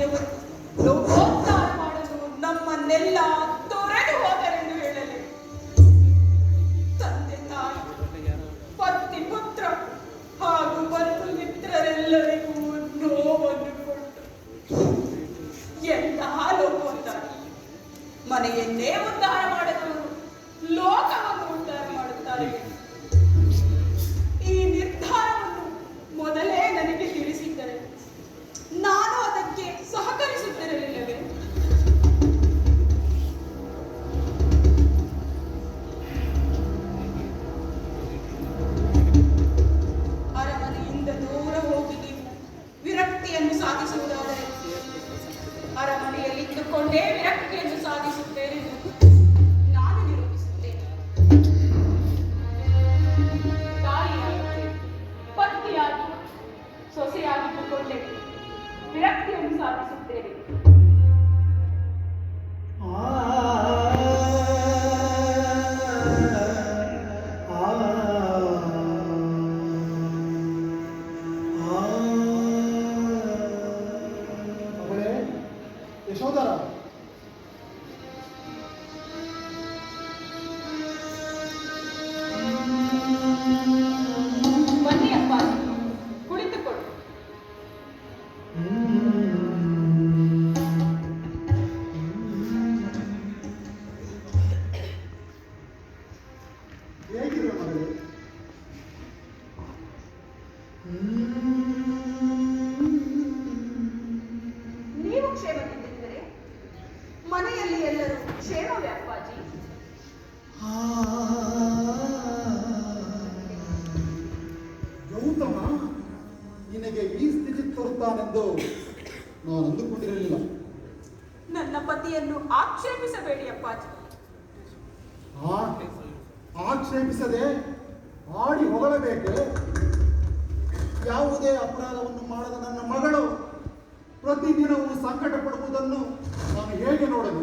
ತಂದೆಯವರು ಲೋಕೋದ್ಧಾರ ಮಾಡಲು ನಮ್ಮನ್ನೆಲ್ಲ ತೊರೆದು ಹೋದರೆಂದು ಹೇಳಲಿ. ತಂದೆ ತಾಯಿ, ಪತ್ನಿ ಪುತ್ರ ಹಾಗೂ ಬಂಧು ಮಿತ್ರರೆಲ್ಲರಿಗೂ ನೋವನ್ನು ಕೊಟ್ಟು ಎಂತಹ ಲೋಕೋದ್ಧಾರ! ಮನೆಯನ್ನೇ ಉದ್ಧಾರ ಮಾಡದವರು ಲೋಕವನ್ನು ಉದ್ಧಾರ ಮಾಡುತ್ತಾರೆ. ಈ ನಿರ್ಧಾರವನ್ನು ಮೊದಲೇ ನನಗೆ ತಿಳಿಸಿದ್ದರೆ ನಾನು ಅದಕ್ಕೆ ಸಹಕರಿಸುತ್ತಿರಲಿಲ್ಲವೇ? ಅರಮನೆಯಿಂದ ದೂರ ಹೋಗಿ ನೀವು ವಿರಕ್ತಿಯನ್ನು ಸಾಧಿಸುವುದಾದರೆ ಅರಮನೆಯಲ್ಲಿದ್ದುಕೊಂಡೇ ವಿರಕ್ತಿಯನ್ನು ಸಾಧಿಸುತ್ತೇನೆ ನಾನು ನಿರೂಪಿಸುತ್ತೇನೆ. ತಾಯಿಯಾಗಿ, ಪತ್ನಿಯಾಗಿ, ಸೊಸೆಯಾಗಿದ್ದುಕೊಂಡೇ ವಿರಕ್ತಿಯನ್ನು ಸಾಧಿಸುತ್ತೇನೆ. ಯಶೋಧರ, ಬನ್ನಿ ಅಪ್ಪ, ಕುಳಿತುಕೊಳ್ಳಿ. ಹೇಗಿರುವ ಮಗಳೇ? ನೀವು ಕ್ಷೇಮದಿಂದಿದ್ದರೆ ಮನೆಯಲ್ಲಿ ಎಲ್ಲರೂ ಕ್ಷೇಮವೇ ಅಪ್ಪಾಜಿ? ಗೌತಮ ನಿನಗೆ ಈ ಸ್ಥಿತಿ ತರುತ್ತಾನೆಂದು ನಾನು ಅಂದುಕೊಂಡಿರಲಿಲ್ಲ. ನನ್ನ ಪತಿಯನ್ನು ಆಕ್ಷೇಪಿಸಬೇಡಿ ಅಪ್ಪಾಜಿ. ಆಕ್ಷೇಪಿಸದೆ ಆಡಿ ಹೊಗಳಬೇಕೆ? ಯಾವುದೇ ಅಪರಾಧವನ್ನು ಮಾಡದ ನನ್ನ ಮಗಳು ಪ್ರತಿದಿನವೂ ಸಂಕಟ ಪಡುವುದನ್ನು ನಾನು ಹೇಗೆ ನೋಡಲು?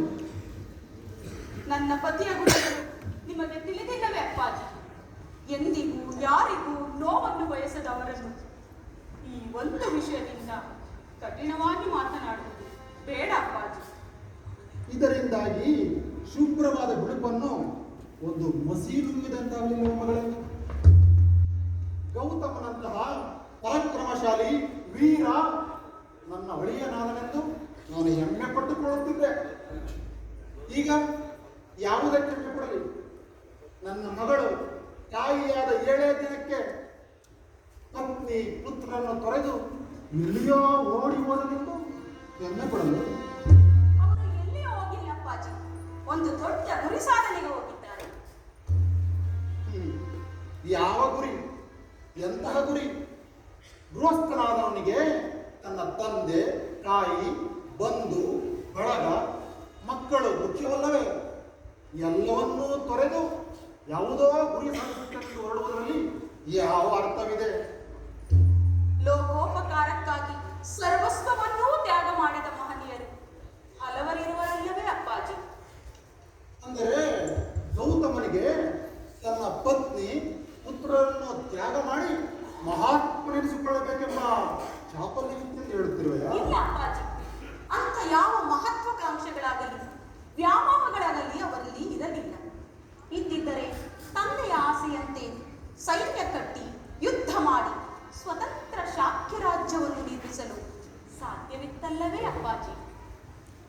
ನನ್ನ ಪತಿಯ ಗುಣಗಳು ನಿಮಗೆ ತಿಳಿದಿಲ್ಲವೇ ಅಪ್ಪಾಜಿ? ಎಂದಿಗೂ ಯಾರಿಗೂ ನೋವನ್ನು ಬಯಸದವರನ್ನು ಈ ಒಂದು ವಿಷಯದಿಂದ ಕಠಿಣವಾಗಿ ಮಾತನಾಡುವುದು ಬೇಡ ಅಪ್ಪಾಜಿ. ಇದರಿಂದಾಗಿ ಶುಭ್ರವಾದ ಬಿಳುಪನ್ನು ಒಂದು ಮಸೀದುಂಬಿದಂತಾಗಲಿಲ್ಲ ಮಗಳೇ. ಗೌತಮನಂತಹ ಪರಾಕ್ರಮಶಾಲಿ ವೀರ ನನ್ನ ಒಳಿಯನಾದನೆಂದು ನಾನು ಹೆಮ್ಮೆ ಪಟ್ಟುಕೊಳ್ಳುತ್ತಿದ್ದೆ. ಈಗ ಯಾವುದಕ್ಕೆ ಹೆಮ್ಮೆ ಪಡಲಿ? ನನ್ನ ಮಗಳು ತಾಯಿಯಾದ 7ನೇ ದಿನಕ್ಕೆ ಪತ್ನಿ ಪುತ್ರನನ್ನು ತೊರೆದು ಎಲ್ಲಿಯೋ ಓಡಿ ಹೋದನೆಂದು ಹೆಮ್ಮೆ ಪಡಲು? ಅವರು ಎಲ್ಲಿಯೂ ಹೋಗಿಲ್ಲ ಅಪ್ಪಾಜಿ, ಒಂದು ದೊಡ್ಡ ಗುರಿ ಸಾಧನೆಗೆ ಹೋಗಿದ್ದಾರೆ. ಯಾವ ಗುರಿ? ಎಂತಹ ಗುರಿ? ಗೃಹಸ್ಥನಾದವನಿಗೆ ತನ್ನ ತಂದೆ, ತಾಯಿ, ಬಂಧು, ಬಳಗ, ಮಕ್ಕಳು ಮುಖ್ಯವಲ್ಲವೇ? ಎಲ್ಲವನ್ನೂ ತೊರೆದು ಯಾವುದೋ ಗುರಿ ಸಾಧಿಸಲು ಹೊರಡುವುದರಲ್ಲಿ ಯಾವ ಅರ್ಥವಿದೆ? ಲೋಕೋಪಕಾರಕ್ಕಾಗಿ ಸರ್ವಸ್ವವನ್ನೂ ತ್ಯಾಗ ಮಾಡಿದ ಮಹನೀಯರು ಹಲವರಿರುವರಲ್ಲವೇ ಅಪ್ಪಾಜಿ? ಅಂದರೆ ಗೌತಮನಿಗೆ ತನ್ನ ಪತ್ನಿ ಪುತ್ರರನ್ನು ತ್ಯಾಗ ಮಾಡಿ ಮಹಾತ್ಮನೆನಿಸಿಕೊಳ್ಳಬೇಕೆಂಬ ಚಾಪಲ್ಯವಿತ್ತೆಂದು ಹೇಳುತ್ತಿರುವೆಯಾ? ಇಲ್ಲ ಅಪ್ಪಾಜಿ, ಅಂತ ಯಾವ ಮಹತ್ವಾಕಾಂಕ್ಷೆಗಳಾಗಲಿ ವ್ಯಾಮೋಹಗಳಾಗಲಿ ಅವರಲ್ಲಿ ಇರಲಿಲ್ಲ. ಇದ್ದಿದ್ದರೆ ತಂದೆಯ ಆಸೆಯಂತೆ ಸೈನ್ಯ ಕಟ್ಟಿ ಯುದ್ಧ ಮಾಡಿ ಸ್ವತಂತ್ರ ಶಾಕ್ಯ ರಾಜ್ಯವನ್ನು ನಿರ್ಮಿಸಲು ಸಾಧ್ಯವಿತ್ತಲ್ಲವೇ ಅಪ್ಪಾಜಿ?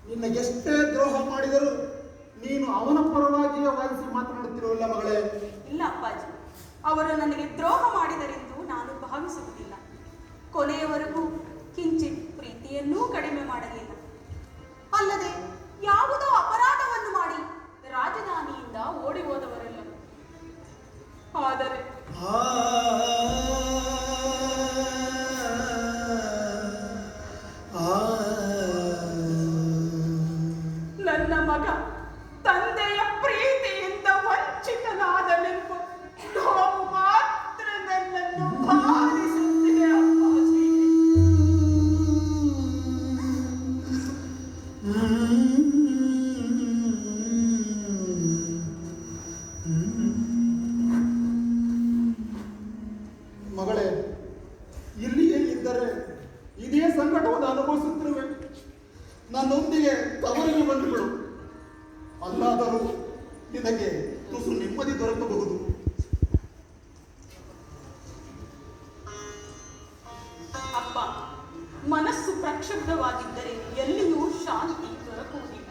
ನಿನ್ನ ಎಷ್ಟೇ ದ್ರೋಹ ಮಾಡಿದರೂ ನೀನು ಅವನ ಪರವಾಗಿಯೇ ವಾದಿಸಿ ಮಾತನಾಡುತ್ತಿರುವಲ್ಲ ಮಗಳೇ. ಇಲ್ಲ ಅಪ್ಪಾಜಿ, ಅವರು ನನಗೆ ದ್ರೋಹ ಮಾಡಿದರೆಂದು ನಾನು ಭಾವಿಸುವುದಿಲ್ಲ. ಕೊನೆಯವರೆಗೂ ಕಿಂಚಿತ್ ಪ್ರೀತಿಯನ್ನೂ ಕಡಿಮೆ ಮಾಡಲಿಲ್ಲ. ಅಲ್ಲದೆ ಯಾವುದೋ ಅಪರಾಧವನ್ನು ಮಾಡಿ ರಾಜಧಾನಿಯಿಂದ ಓಡಿ ಹೋದವರಲ್ಲ. ಆದರೆ ನನ್ನ ಮಗ ತಂದೆಯ ಪ್ರೀತಿಯಿಂದ ವಂಚಿತನಾದನೆಂಬ ನೋವು ಮಾತ್ರ ನನ್ನನ್ನು ಬಾಧಿಸುತ್ತಿದೆ ಅಪ್ಪಾಜಿ. ಮಗಳೇ, ಇಲ್ಲಿಯೇ ಇದ್ದರೆ ಇದೇ ಸಂಕಟವನ್ನು ಅನುಭವಿಸುತ್ತಿರುವೆ. ನನ್ನೊಂದಿಗೆ ತವರಿಗೆ ಬಂದುಬಿಡು. ಅಲ್ಲಾದರೂ ನಿನಗೆ ತುಸು ನೆಮ್ಮದಿ ದೊರಕಬಹುದು. ಅಪ್ಪ, ಮನಸ್ಸು ಪ್ರಕ್ಷುಬ್ಧವಾಗಿದ್ದರೆ ಎಲ್ಲಿಯೂ ಶಾಂತಿ ದೊರಕುವುದಿಲ್ಲ.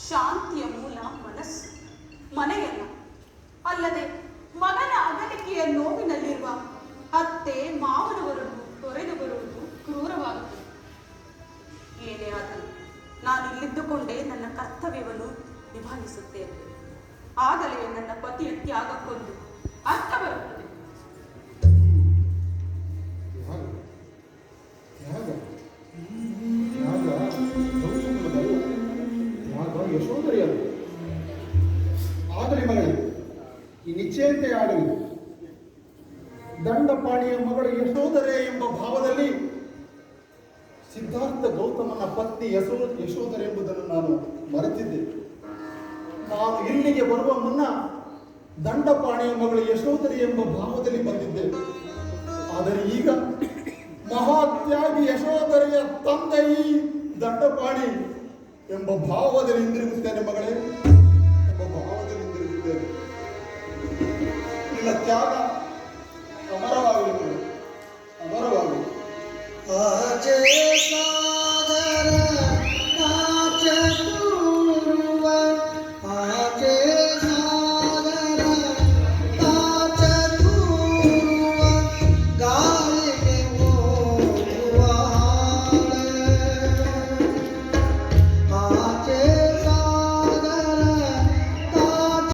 ಶಾಂತಿಯ ಮೂಲ ಮನಸ್ಸು, ಮನೆಯಲ್ಲ. ಅಲ್ಲದೆ ಮಗನ ಅಗಲಿಕೆಯ ನೋವಿನಲ್ಲಿರುವ ಅತ್ತೆ ಮಾವನವರನ್ನು ತೊರೆದು ಬರುವುದು ಕ್ರೂರವಾಗುತ್ತದೆ. ಏನೇ ಆದರೂ ನಾನು ಇಲ್ಲಿದ್ದುಕೊಂಡೇ ನನ್ನ ಕರ್ತವ್ಯವನ್ನು ನಿಭಾಯಿಸುತ್ತೇನೆ. ಆಗಲೇ ನನ್ನ ಪತಿಯ ತ್ಯಾಗಕ್ಕೊಂದು ಅರ್ಥ ಬರುತ್ತದೆ. ಯಶೋಧರಿಯಲ್ಲ. ಆಗಲಿ ಮಗಳೇ, ಈ ನಿಶ್ಚಯತೆ ಆಗಲಿ. ದಂಡಪಾಣಿಯ ಮಗಳು ಯಶೋಧರೆ ಎಂಬ ಭಾವದಲ್ಲಿ ಸಿದ್ಧಾರ್ಥ ಗೌತಮನ ಪತ್ನಿ ಯಶೋಧರೆ ಎಂಬುದನ್ನು ನಾನು ಮರೆತಿದ್ದೆ. ನಾನು ಇಲ್ಲಿಗೆ ಬರುವ ಮುನ್ನ ದಂಡಪಾಣಿಯ ಮಗಳು ಯಶೋಧರೆ ಎಂಬ ಭಾವದಲ್ಲಿ ಬಂದಿದ್ದೆ. ಆದರೆ ಈಗ ಮಹಾತ್ಯಾಗಿ ಯಶೋಧರೆಯ ತಂದೆ ಈ ದಂಡಪಾಣಿ ಎಂಬ ಭಾವದಲ್ಲಿ ಹಿಂದಿರುಗುತ್ತೇನೆ ಮಗಳೇ, ಎಂಬ ಭಾವದಲ್ಲಿ ಹಿಂದಿರುಗುತ್ತೇನೆ. ನಿನ್ನ ತ್ಯಾಗ